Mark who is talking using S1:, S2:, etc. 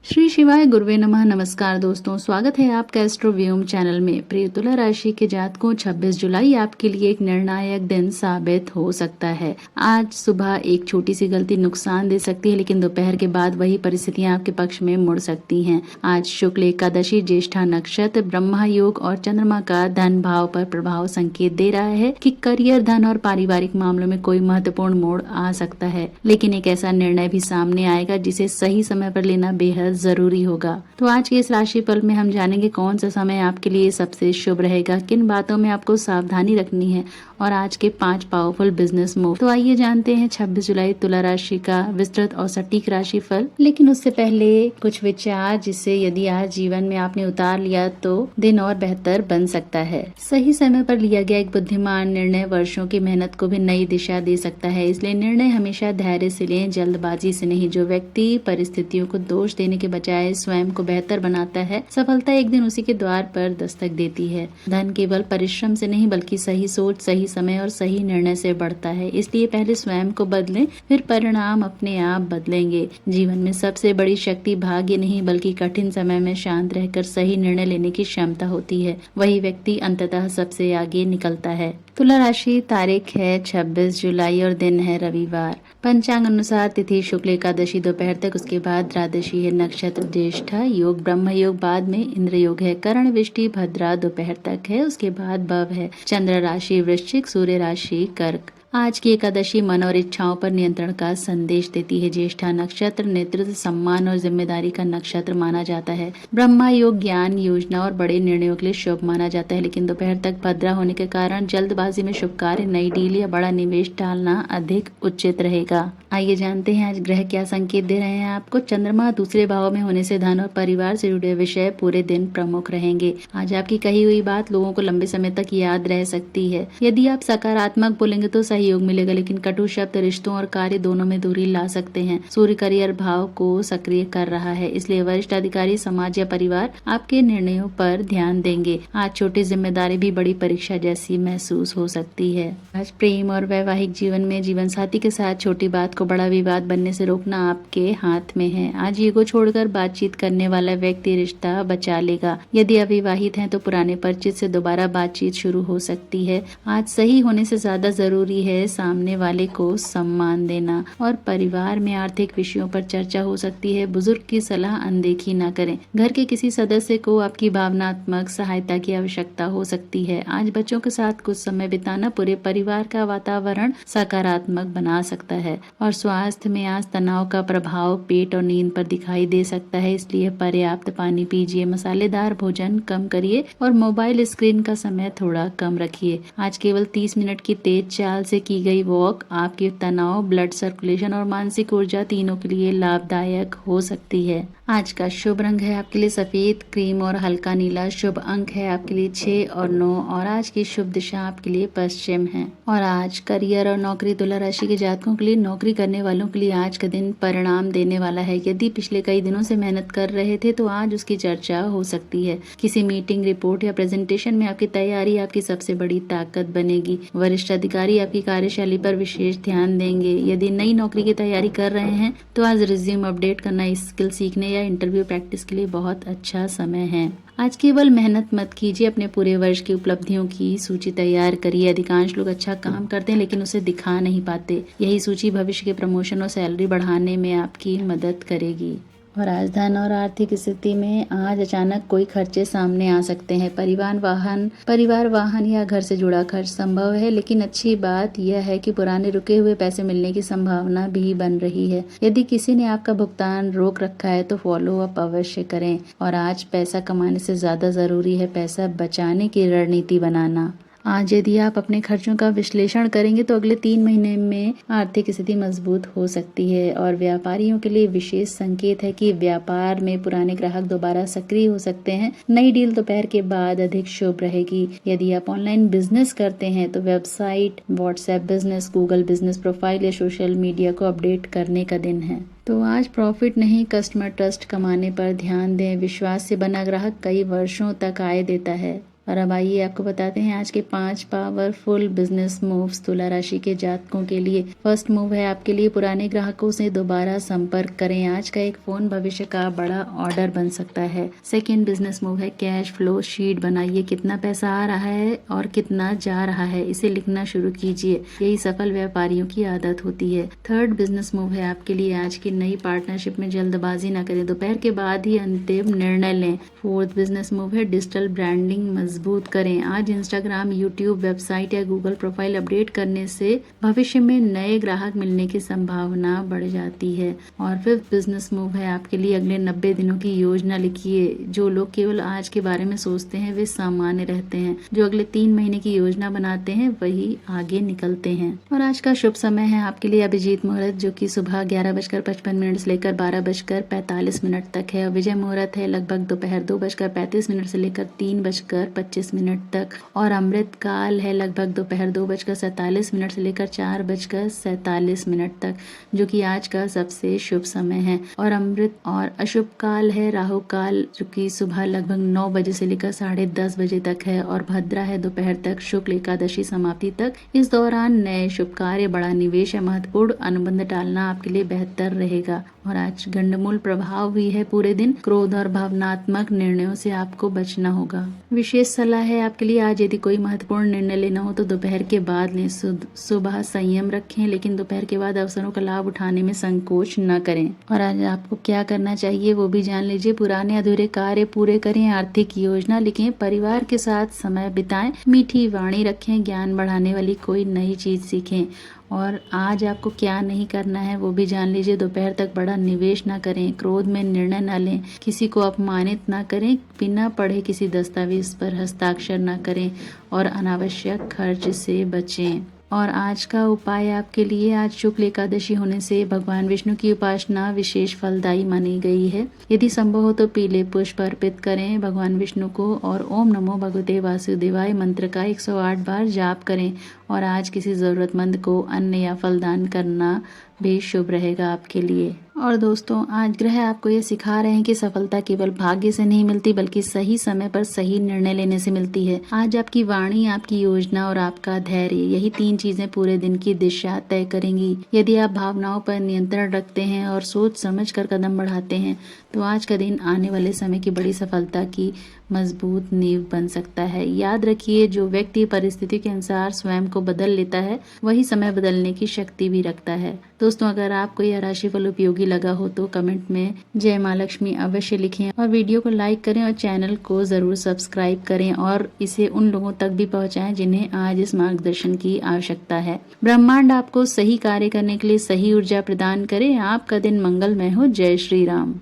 S1: श्री शिवाय गुरुवे नमः। नमस्कार दोस्तों, स्वागत है आपका एस्ट्रोव्योम चैनल में। प्रिय तुला राशि के जातकों, 26 जुलाई आपके लिए एक निर्णायक दिन साबित हो सकता है। आज सुबह एक छोटी सी गलती नुकसान दे सकती है, लेकिन दोपहर के बाद वही परिस्थितियां आपके पक्ष में मुड़ सकती हैं। आज शुक्ल एकादशी, ज्येष्ठा नक्षत्र, ब्रह्मा योग और चंद्रमा का धन भाव पर प्रभाव संकेत दे रहा है कि करियर, धन और पारिवारिक मामलों में कोई महत्वपूर्ण मोड़ आ सकता है। लेकिन एक ऐसा निर्णय भी सामने आएगा जिसे सही समय पर लेना बेहद जरूरी होगा। तो आज के इस राशिफल में हम जानेंगे कौन सा समय आपके लिए सबसे शुभ रहेगा, किन बातों में आपको सावधानी रखनी है और आज के 5 पावरफुल बिजनेस मूव। तो आइए जानते हैं 26 जुलाई तुला राशि का विस्तृत और सटीक राशिफल। लेकिन उससे पहले कुछ विचार जिसे यदि आज जीवन में आपने उतार लिया तो दिन और बेहतर बन सकता है। सही समय पर लिया गया एक बुद्धिमान निर्णय वर्षों की मेहनत को भी नई दिशा दे सकता है, इसलिए निर्णय हमेशा धैर्य से लें, जल्दबाजी से नहीं। जो व्यक्ति परिस्थितियों को दोष देने के बजाय स्वयं को बेहतर बनाता है, सफलता एक दिन उसी के द्वार पर दस्तक देती है। धन केवल परिश्रम से नहीं बल्कि सही सोच, सही समय और सही निर्णय से बढ़ता है। इसलिए पहले स्वयं को बदलें, फिर परिणाम अपने आप बदलेंगे। जीवन में सबसे बड़ी शक्ति भाग्य नहीं बल्कि कठिन समय में शांत रहकर सही निर्णय लेने की क्षमता होती है। वही व्यक्ति अंततः सबसे आगे निकलता है। तुला राशि, तारीख है 26 जुलाई और दिन है रविवार। पंचांग अनुसार तिथि शुक्ल एकादशी दोपहर तक, उसके बाद द्वादशी है। नक्षत्र ज्येष्ठा, योग ब्रह्म योग, बाद में इंद्र योग है। करण विष्टि भद्रा दोपहर तक है, उसके बाद भव है। चंद्र राशि वृश्चिक, सूर्य राशि कर्क। आज की एकादशी मन और इच्छाओं पर नियंत्रण का संदेश देती है। ज्येष्ठा नक्षत्र नेतृत्व, सम्मान और जिम्मेदारी का नक्षत्र माना जाता है। ब्रह्मा योग ज्ञान, योजना और बड़े निर्णयों के लिए शुभ माना जाता है, लेकिन दोपहर तक भद्रा होने के कारण जल्दबाजी में शुभ कार्य, नई डील या बड़ा निवेश टालना अधिक उचित रहेगा। आइए जानते हैं आज ग्रह क्या संकेत दे रहे हैं आपको। चंद्रमा दूसरे भाव में होने से धन और परिवार से जुड़े विषय पूरे दिन प्रमुख रहेंगे। आज आपकी कही हुई बात लोगों को लंबे समय तक याद रह सकती है। यदि आप सकारात्मक बोलेंगे तो सहयोग मिलेगा, लेकिन कटु शब्द रिश्तों और कार्य दोनों में दूरी ला सकते हैं। सूर्य करियर भाव को सक्रिय कर रहा है, इसलिए वरिष्ठ अधिकारी, समाज या परिवार आपके निर्णयों पर ध्यान देंगे। आज छोटी जिम्मेदारी भी बड़ी परीक्षा जैसी महसूस हो सकती है। आज प्रेम और वैवाहिक जीवन में जीवन साथी के साथ छोटी बात को बड़ा विवाद बनने से रोकना आपके हाथ में है। आज ईगो छोड़कर बातचीत करने वाला व्यक्ति रिश्ता बचा लेगा। यदि अविवाहित हैं तो पुराने परिचित से दोबारा बातचीत शुरू हो सकती है। आज सही होने से ज्यादा जरूरी है सामने वाले को सम्मान देना। और परिवार में आर्थिक विषयों पर चर्चा हो सकती है। बुजुर्ग की सलाह अनदेखी न करें। घर के किसी सदस्य को आपकी भावनात्मक सहायता की आवश्यकता हो सकती है। आज बच्चों के साथ कुछ समय बिताना पूरे परिवार का वातावरण सकारात्मक बना सकता है। और स्वास्थ्य में आज तनाव का प्रभाव पेट और नींद पर दिखाई दे सकता है, इसलिए पर्याप्त पानी पीजिए, मसालेदार भोजन कम करिए और मोबाइल स्क्रीन का समय थोड़ा कम रखिए। आज केवल 30 मिनट की तेज चाल से की गई वॉक आपके तनाव, ब्लड सर्कुलेशन और मानसिक ऊर्जा तीनों के लिए लाभदायक हो सकती है। आज का शुभ रंग है आपके लिए सफेद, क्रीम और हल्का नीला। शुभ अंक है आपके लिए 6 और 9 और आज की शुभ दिशा आपके लिए पश्चिम है। और आज करियर और नौकरी, तुला राशि के जातकों के लिए, नौकरी करने वालों के लिए आज का दिन परिणाम देने वाला है। यदि पिछले कई दिनों से मेहनत कर रहे थे तो आज उसकी चर्चा हो सकती है। किसी मीटिंग, रिपोर्ट या प्रेजेंटेशन में आपकी तैयारी आपकी सबसे बड़ी ताकत बनेगी। वरिष्ठ अधिकारी आपकी कार्यशैली पर विशेष ध्यान देंगे। यदि नई नौकरी की तैयारी कर रहे हैं तो आज रिज्यूम अपडेट करना, स्किल सीखने या इंटरव्यू प्रैक्टिस के लिए बहुत अच्छा समय है। आज केवल मेहनत मत कीजिए, अपने पूरे वर्ष की उपलब्धियों की सूची तैयार करिए। अधिकांश लोग अच्छा काम करते हैं लेकिन उसे दिखा नहीं पाते। यही सूची भविष्य के प्रमोशन और सैलरी बढ़ाने में आपकी मदद करेगी। और आज धन और आर्थिक स्थिति में आज अचानक कोई खर्चे सामने आ सकते हैं। परिवार वाहन या घर से जुड़ा खर्च संभव है, लेकिन अच्छी बात यह है कि पुराने रुके हुए पैसे मिलने की संभावना भी बन रही है। यदि किसी ने आपका भुगतान रोक रखा है तो फॉलो अप अवश्य करें। और आज पैसा कमाने से ज्यादा जरूरी है पैसा बचाने की रणनीति बनाना। आज यदि आप अपने खर्चों का विश्लेषण करेंगे तो अगले 3 महीने में आर्थिक स्थिति मजबूत हो सकती है। और व्यापारियों के लिए विशेष संकेत है कि व्यापार में पुराने ग्राहक दोबारा सक्रिय हो सकते हैं। नई डील दोपहर के बाद अधिक शुभ रहेगी। यदि आप ऑनलाइन बिजनेस करते हैं तो website, WhatsApp business, Google business profile या सोशल मीडिया को अपडेट करने का दिन है। तो आज प्रॉफिट नहीं, कस्टमर ट्रस्ट कमाने पर ध्यान दें। विश्वास से बना ग्राहक कई वर्षों तक आय देता है। और अब आइए आपको बताते हैं आज के 5 पावरफुल बिजनेस मूव्स तुला राशि के जातकों के लिए। फर्स्ट मूव है आपके लिए पुराने ग्राहकों से दोबारा संपर्क करें। आज का एक फोन भविष्य का बड़ा ऑर्डर बन सकता है। सेकंड बिजनेस मूव है कैश फ्लो शीट बनाइए। कितना पैसा आ रहा है और कितना जा रहा है इसे लिखना शुरू कीजिए। यही सफल व्यापारियों की आदत होती है। थर्ड बिजनेस मूव है आपके लिए आज की नई पार्टनरशिप में जल्दबाजी न करें। दोपहर के बाद ही अंतिम निर्णय लें। फोर्थ बिजनेस मूव है डिजिटल ब्रांडिंग मजबूत करें। आज इंस्टाग्राम, यूट्यूब, वेबसाइट या गूगल प्रोफाइल अपडेट करने से भविष्य में नए ग्राहक मिलने की संभावना बढ़ जाती है। और फिफ्थ बिजनेस मूव है आपके लिए अगले 90 दिनों की योजना लिखिए। जो लोग केवल आज के बारे में सोचते हैं वे सामान्य रहते हैं। जो अगले 3 महीने की योजना बनाते हैं वही आगे निकलते हैं। और आज का शुभ समय है आपके लिए अभिजीत मुहूर्त, जो कि सुबह 11:55 से लेकर 12:45 तक है। विजय मुहूर्त है लगभग दोपहर 2:35 से लेकर 3:25 तक। और अमृत काल है लगभग दोपहर 2:47 से लेकर 4:47 तक, जो कि आज का सबसे शुभ समय है। और अमृत और अशुभ काल है राहु काल, जो कि सुबह लगभग 9 बजे से लेकर 10:30 बजे तक है। और भद्रा है दोपहर तक शुक्ल एकादशी समाप्ति तक। इस दौरान नए शुभ कार्य, बड़ा निवेश या महत्वपूर्ण अनुबंध टालना आपके लिए बेहतर रहेगा। और आज गंडमूल प्रभाव भी है पूरे दिन। क्रोध और भावनात्मक निर्णयों से आपको बचना होगा। विशेष सलाह है आपके लिए आज यदि कोई महत्वपूर्ण निर्णय लेना हो तो दोपहर के बाद लें। सुबह संयम रखें, लेकिन दोपहर के बाद अवसरों का लाभ उठाने में संकोच न करें। और आज आपको क्या करना चाहिए वो भी जान लीजिए। पुराने अधूरे कार्य पूरे करें, आर्थिक योजना लिखें, परिवार के साथ समय बिताएं, मीठी वाणी रखें, ज्ञान बढ़ाने वाली कोई नई चीज सीखें। और आज आपको क्या नहीं करना है वो भी जान लीजिए। दोपहर तक बड़ा निवेश ना करें, क्रोध में निर्णय ना लें, किसी को अपमानित ना करें, बिना पढ़े किसी दस्तावेज पर हस्ताक्षर ना करें और अनावश्यक खर्च से बचें। और आज का उपाय आपके लिए, आज शुक्ल एकादशी होने से भगवान विष्णु की उपासना विशेष फलदायी मानी गई है। यदि संभव हो तो पीले पुष्प अर्पित करें भगवान विष्णु को और ओम नमो भगवते वासुदेवाय मंत्र का 108 बार जाप करें। और आज किसी जरूरतमंद को अन्न या फल दान करना भी शुभ रहेगा आपके लिए। और दोस्तों, आज ग्रह आपको ये सिखा रहे हैं कि सफलता केवल भाग्य से नहीं मिलती बल्कि सही समय पर सही निर्णय लेने से मिलती है। आज आपकी वाणी, आपकी योजना और आपका धैर्य, यही 3 चीजें पूरे दिन की दिशा तय करेंगी। यदि आप भावनाओं पर नियंत्रण रखते हैं और सोच समझ कर कदम बढ़ाते हैं तो आज का दिन आने वाले समय की बड़ी सफलता की मजबूत नींव बन सकता है। याद रखिए, जो व्यक्ति परिस्थिति के अनुसार स्वयं को बदल लेता है वही समय बदलने की शक्ति भी रखता है। दोस्तों, अगर आपको यह राशिफल उपयोगी लगा हो तो कमेंट में जय माँ लक्ष्मी अवश्य लिखें और वीडियो को लाइक करें और चैनल को जरूर सब्सक्राइब करें और इसे उन लोगों तक भी पहुंचाएं जिन्हें आज इस मार्गदर्शन की आवश्यकता है। ब्रह्मांड आपको सही कार्य करने के लिए सही ऊर्जा प्रदान करे। आपका दिन मंगलमय हो। जय श्री राम।